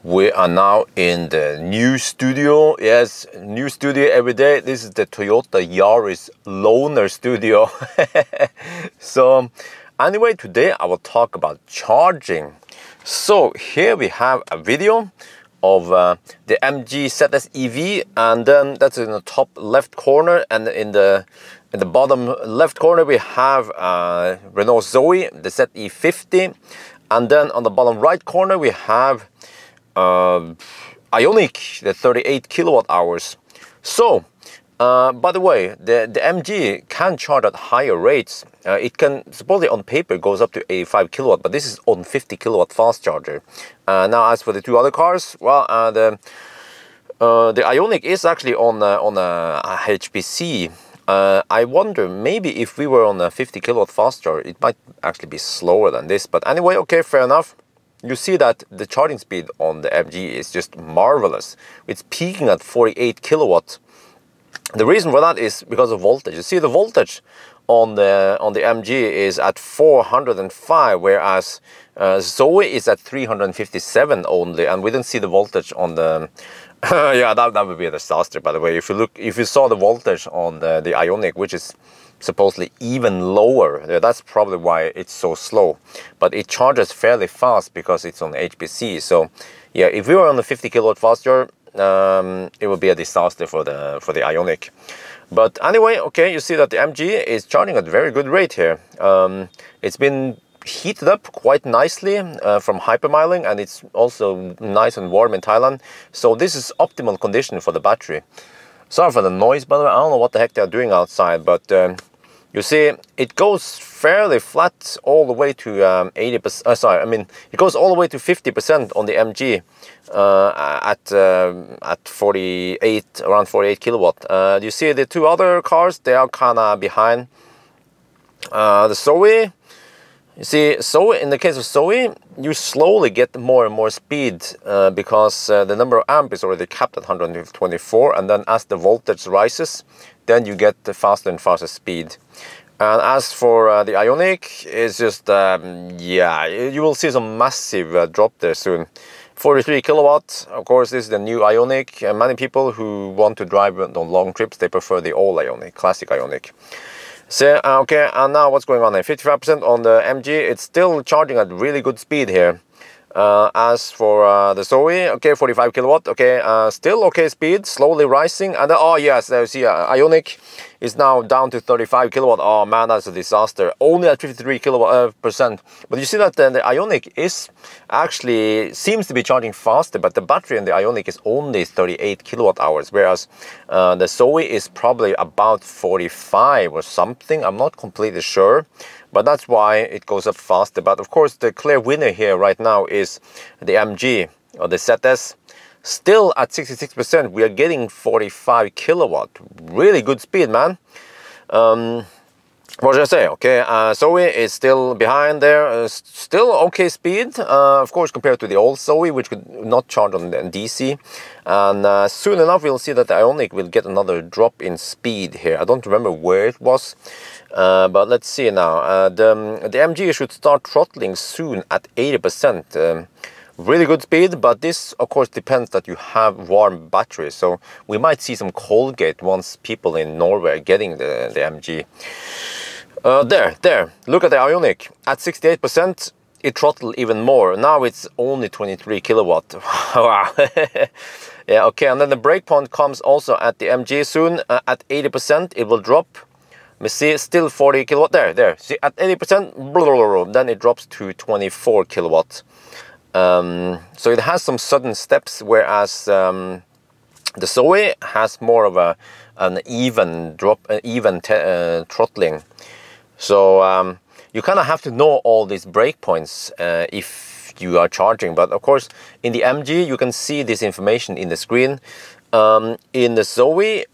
We are now in the new studio. Yes, new studio every day. This is the Toyota Yaris loaner studio. So anyway, today I will talk about charging. So here we have a video of the MG ZS EV, and then that's in the top left corner, and in the bottom left corner we have Renault Zoe, the ZE50, and then on the bottom right corner we have Ioniq, the 38 kilowatt hours. So by the way, the MG can charge at higher rates. It can, supposedly on paper, goes up to 85 kilowatt, but this is on 50 kilowatt fast charger. Now, as for the two other cars, well, the Ioniq is actually on a HPC. I wonder, maybe if we were on a 50 kilowatt fast charger, it might actually be slower than this. But anyway, okay, fair enough. You see that the charging speed on the MG is just marvelous. It's peaking at 48 kilowatt. The reason for that is because of voltage. You see, the voltage on the MG is at 405, whereas Zoe is at 357 only, and we didn't see the voltage on the yeah, that would be a disaster, by the way. If you saw the voltage on the Ioniq, which is supposedly even lower, that's probably why it's so slow. But it charges fairly fast because it's on HPC. So yeah, if we were on the 50 kilowatt fast charger, it would be a disaster for the Ioniq. But anyway, okay, you see that the MG is charging at a very good rate here. It's been heated up quite nicely from hypermiling, and it's also nice and warm in Thailand. So this is optimal condition for the battery. Sorry for the noise, by the way. I don't know what the heck they're doing outside, but you see, it goes fairly flat all the way to 80%. Sorry, I mean, it goes all the way to 50% on the MG at 48, around 48 kilowatt. You see the two other cars, they are kind of behind. The Zoe, you see, in the case of Zoe, you slowly get more and more speed because the number of amp is already capped at 124, and then as the voltage rises, then you get the faster and faster speed. And as for the Ioniq, it's just, yeah, you will see some massive drop there soon. 43 kilowatt, of course, this is the new Ioniq. Many people who want to drive on long trips, they prefer the old Ioniq, classic Ioniq. So, okay, and now what's going on here? 55% on the MG, it's still charging at really good speed here. As for the Zoe, okay, 45 kilowatt, okay, still okay speed, slowly rising. And oh yes, there you see Ioniq is now down to 35 kilowatt. Oh man, that's a disaster. Only at 53 kilowatt percent. But you see that the Ioniq is actually seems to be charging faster, but the battery in the Ioniq is only 38 kilowatt hours, whereas the Zoe is probably about 45 or something. I'm not completely sure. But that's why it goes up faster. But of course, the clear winner here right now is the MG, or the ZS. Still at 66%, we are getting 45 kilowatt. Really good speed, man. What should I say? Okay, Zoe is still behind there. Still okay speed, of course, compared to the old Zoe, which could not charge on DC. And soon enough, we'll see that the Ioniq will get another drop in speed here. I don't remember where it was. But let's see now. The MG should start throttling soon at 80%. Really good speed, but this of course depends that you have warm batteries. So we might see some Colgate once people in Norway are getting the MG. There. Look at the Ioniq. At 68%, it throttled even more. Now it's only 23 kilowatt. Wow. Yeah, okay. And then the breakpoint comes also at the MG soon. At 80%, it will drop. We see still 40 kilowatt there. See, at 80%, then it drops to 24 kilowatt. So it has some sudden steps, whereas the Zoe has more of an even drop, throttling. So you kind of have to know all these breakpoints if you are charging. But of course, in the MG, you can see this information in the screen. In the Zoe,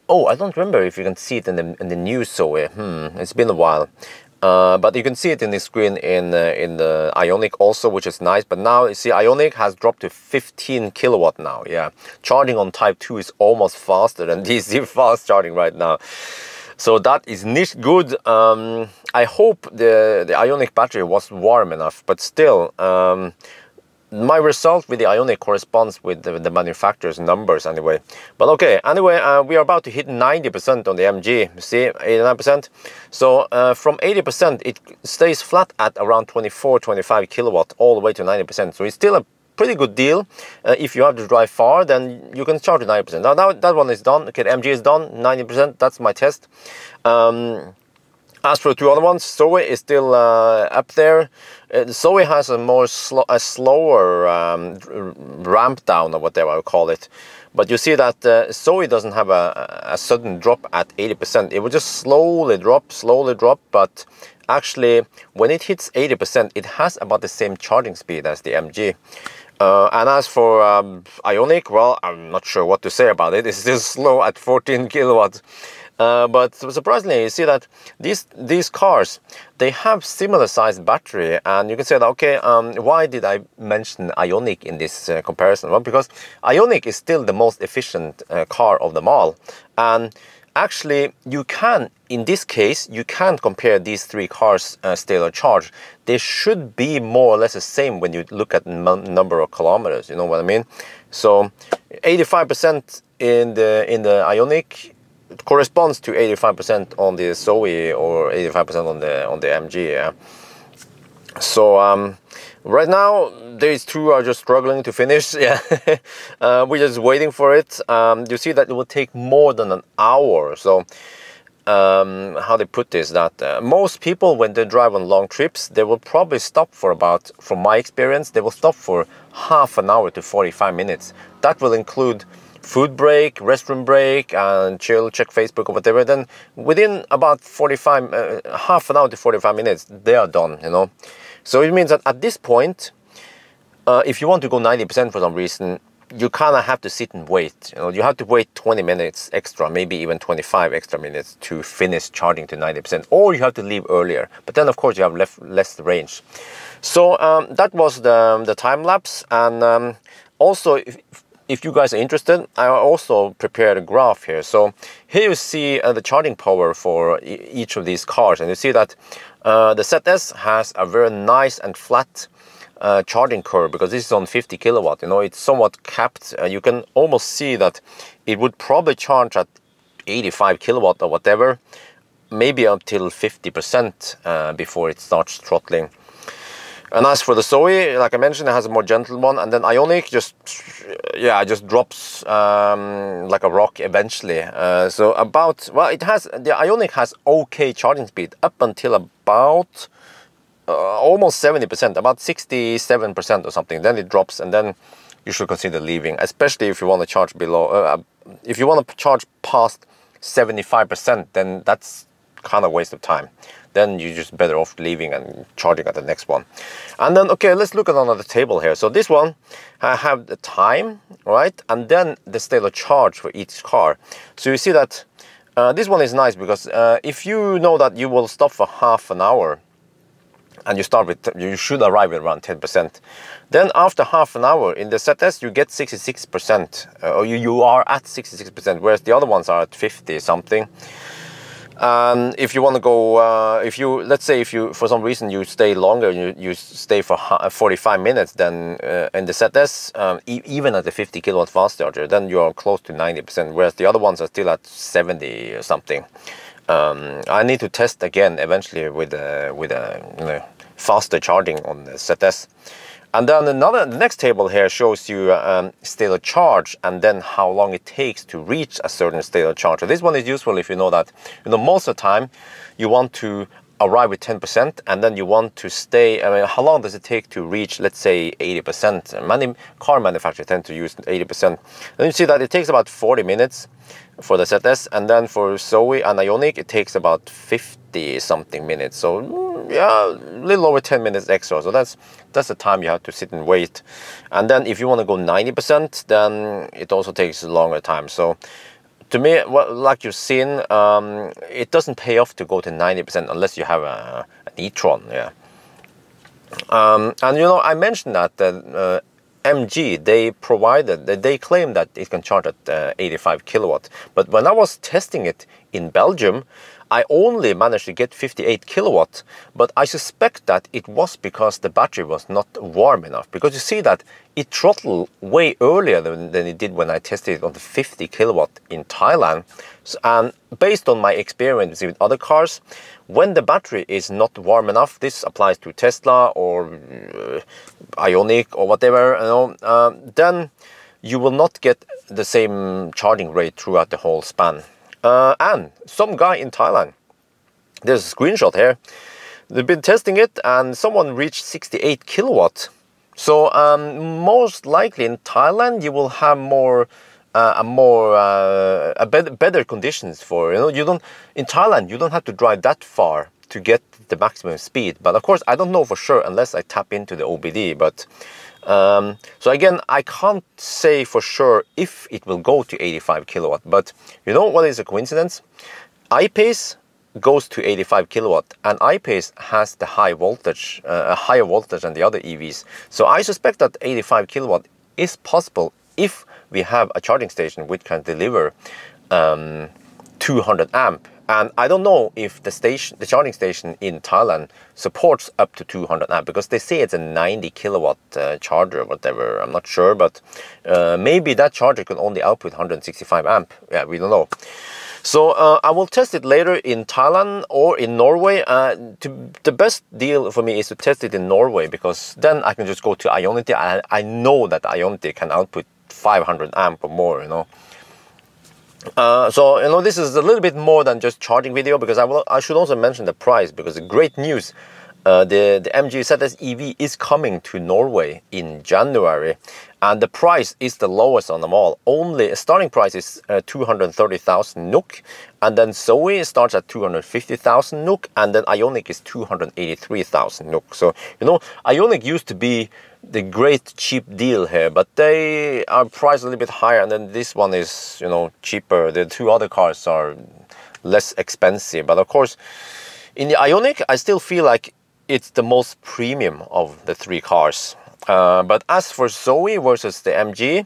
oh, I don't remember if you can see it in the new Zoe. It's been a while. But you can see it in the screen in the Ioniq also, which is nice. But now you see Ioniq has dropped to 15 kilowatt now. Yeah, charging on Type 2 is almost faster than DC fast charging right now. So that is nicht good. I hope the Ioniq battery was warm enough, but still my result with the Ioniq corresponds with the manufacturer's numbers anyway. But okay, anyway, we are about to hit 90% on the MG. You see, 89%. So from 80%, it stays flat at around 24-25 kilowatt all the way to 90%. So it's still a pretty good deal. If you have to drive far, then you can charge at 90%. Now that one is done. Okay, the MG is done, 90%. That's my test. As for the two other ones, Zoe is still up there. Zoe has a slower ramp down, or whatever I would call it. But you see that Zoe doesn't have a sudden drop at 80%. It will just slowly drop. But actually, when it hits 80%, it has about the same charging speed as the MG. And as for Ioniq, well, I'm not sure what to say about it. It's still slow at 14 kilowatts. But surprisingly, you see that these cars, they have similar sized battery, and you can say that, okay, why did I mention Ioniq in this comparison? Well, because Ioniq is still the most efficient car of them all, and actually you can, in this case, you can compare these three cars state of charge. They should be more or less the same when you look at number of kilometers. You know what I mean? So 85% in the Ioniq corresponds to 85% on the Zoe, or 85% on the MG. Yeah. So right now these two are just struggling to finish. Yeah, we're just waiting for it. You see that it will take more than an hour. So how they put this, that most people, when they drive on long trips, they will probably stop for about, from my experience, they will stop for half an hour to 45 minutes. That will include food break, restroom break, and chill, check Facebook or whatever. Then within about half an hour to 45 minutes, they are done, you know. So it means that at this point, if you want to go 90% for some reason, you kind of have to sit and wait. You know, you have to wait 20 minutes extra, maybe even 25 extra minutes to finish charging to 90%, or you have to leave earlier. But then, of course, you have less range. So that was the time lapse. And also, if you guys are interested, I also prepared a graph here. So here you see the charging power for each of these cars, and you see that the ZS has a very nice and flat charging curve, because this is on 50 kilowatt. You know, it's somewhat capped. You can almost see that it would probably charge at 85 kilowatt or whatever, maybe up till 50% before it starts throttling. And as for the Zoe, like I mentioned, it has a more gentle one, and then Ioniq just drops like a rock eventually. So about, well, the Ioniq has okay charging speed up until about almost 70%, about 67% or something. Then it drops, and then you should consider leaving, especially if you want to charge below. If you want to charge past 75%, then that's kind of waste of time. Then you're just better off leaving and charging at the next one. And then, okay, let's look at another table here. So this one, I have the time, right? And then the state of charge for each car. So you see that this one is nice, because if you know that you will stop for half an hour, and you should arrive at around 10%. Then after half an hour in the ZS, you get 66%, or you are at 66%, whereas the other ones are at 50 something. If you want to go, let's say if you, for some reason, you stay longer, you stay for 45 minutes, then in the ZS, even at the 50 kilowatt fast charger, then you are close to 90%, whereas the other ones are still at 70 or something. I need to test again eventually with a faster charging on the ZS. And then the next table here shows you state of charge, and then how long it takes to reach a certain state of charge. So this one is useful if you know that, most of the time you want to arrive with 10%, and then you want to stay. I mean, how long does it take to reach, let's say, 80%? Many car manufacturers tend to use 80%. Then you see that it takes about 40 minutes for the ZS, and then for Zoe and Ioniq, it takes about 50 something minutes. So yeah, a little over 10 minutes extra. So that's the time you have to sit and wait. And then if you want to go 90%, then it also takes a longer time. So to me, like you've seen, it doesn't pay off to go to 90% unless you have an e-tron. Yeah. And I mentioned that MG, they claim that it can charge at 85 kilowatt. But when I was testing it in Belgium, I only managed to get 58 kilowatt, but I suspect that it was because the battery was not warm enough, because you see that it throttled way earlier than it did when I tested it on the 50 kilowatt in Thailand. And based on my experience with other cars, when the battery is not warm enough, this applies to Tesla or Ioniq or whatever, then you will not get the same charging rate throughout the whole span. And some guy in Thailand, there's a screenshot here, they've been testing it and someone reached 68 kilowatt. So most likely in Thailand you will have better conditions for, in Thailand you don't have to drive that far to get the maximum speed. But of course I don't know for sure unless I tap into the OBD. But so again, I can't say for sure if it will go to 85 kilowatt, but you know what is a coincidence? I-Pace goes to 85 kilowatt, and I-Pace has the high voltage, a higher voltage than the other EVs. So I suspect that 85 kilowatt is possible if we have a charging station which can deliver 200 amp. And I don't know if the charging station in Thailand supports up to 200 amp, because they say it's a 90 kilowatt charger or whatever. I'm not sure, but maybe that charger can only output 165 amp. Yeah, we don't know. So I will test it later in Thailand or in Norway. The best deal for me is to test it in Norway, because then I can just go to Ioniq. I know that Ioniq can output 500 amp or more, So this is a little bit more than just charging video, because I should also mention the price, because the great news, the MG ZS EV is coming to Norway in January, and the price is the lowest on them all. Only starting price is 230,000 NOK, and then Zoe starts at 250,000 NOK, and then Ioniq is 283,000 NOK. So Ioniq used to be the great cheap deal here, but they are priced a little bit higher, and then this one is cheaper. The two other cars are less expensive, but of course in the Ioniq I still feel like it's the most premium of the three cars. But as for Zoe versus the MG,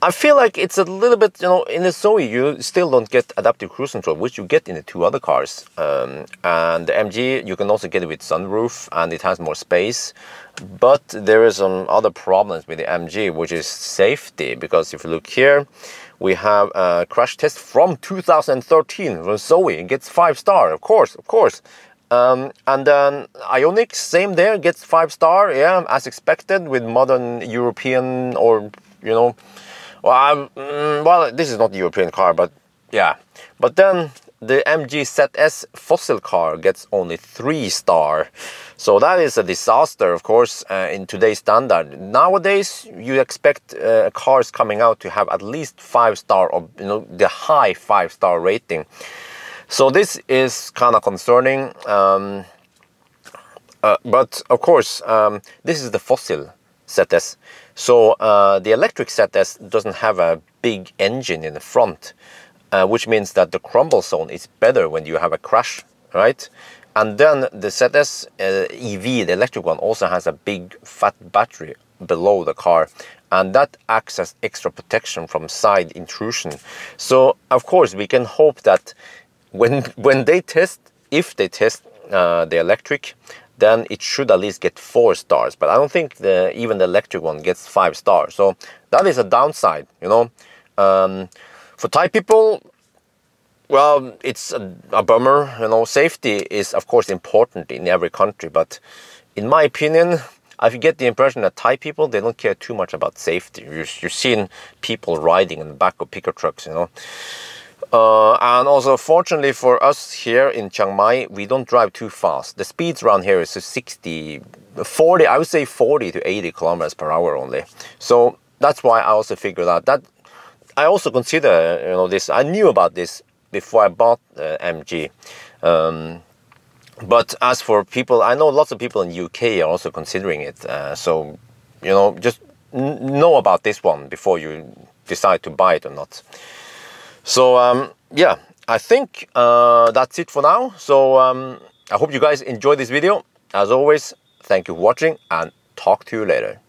I feel like it's a little bit, in the Zoe you still don't get adaptive cruise control, which you get in the two other cars. And the MG, you can also get it with sunroof, and it has more space. But there is some other problems with the MG, which is safety. Because if you look here, we have a crash test from 2013 from Zoe. It gets 5-star, of course. And then Ioniq, same there, gets 5-star, yeah, as expected with modern European or, well, this is not a European car, but yeah. But then the MG ZS fossil car gets only 3-star. So that is a disaster, of course, in today's standard. Nowadays, you expect cars coming out to have at least 5-star, or the high 5-star rating. So this is kind of concerning. But of course, this is the fossil ZS. So the electric ZS doesn't have a big engine in the front, which means that the crumble zone is better when you have a crash, right? And then the ZS EV, the electric one, also has a big fat battery below the car, and that acts as extra protection from side intrusion. So of course we can hope that when they test, if they test the electric, then it should at least get 4 stars. But I don't think even the electric one gets 5 stars. So that is a downside, For Thai people, well, it's a bummer. Safety is of course important in every country, but in my opinion, I get the impression that Thai people, they don't care too much about safety. You're seeing people riding in the back of pickup trucks, And also, fortunately for us here in Chiang Mai, we don't drive too fast. The speeds around here is 40, I would say 40 to 80 kilometers per hour only. So that's why I also figured out that I also consider, this. I knew about this before I bought the MG. But as for people, I know lots of people in UK are also considering it. So, just know about this one before you decide to buy it or not. So yeah, I think that's it for now. So I hope you guys enjoyed this video. As always, thank you for watching, and talk to you later.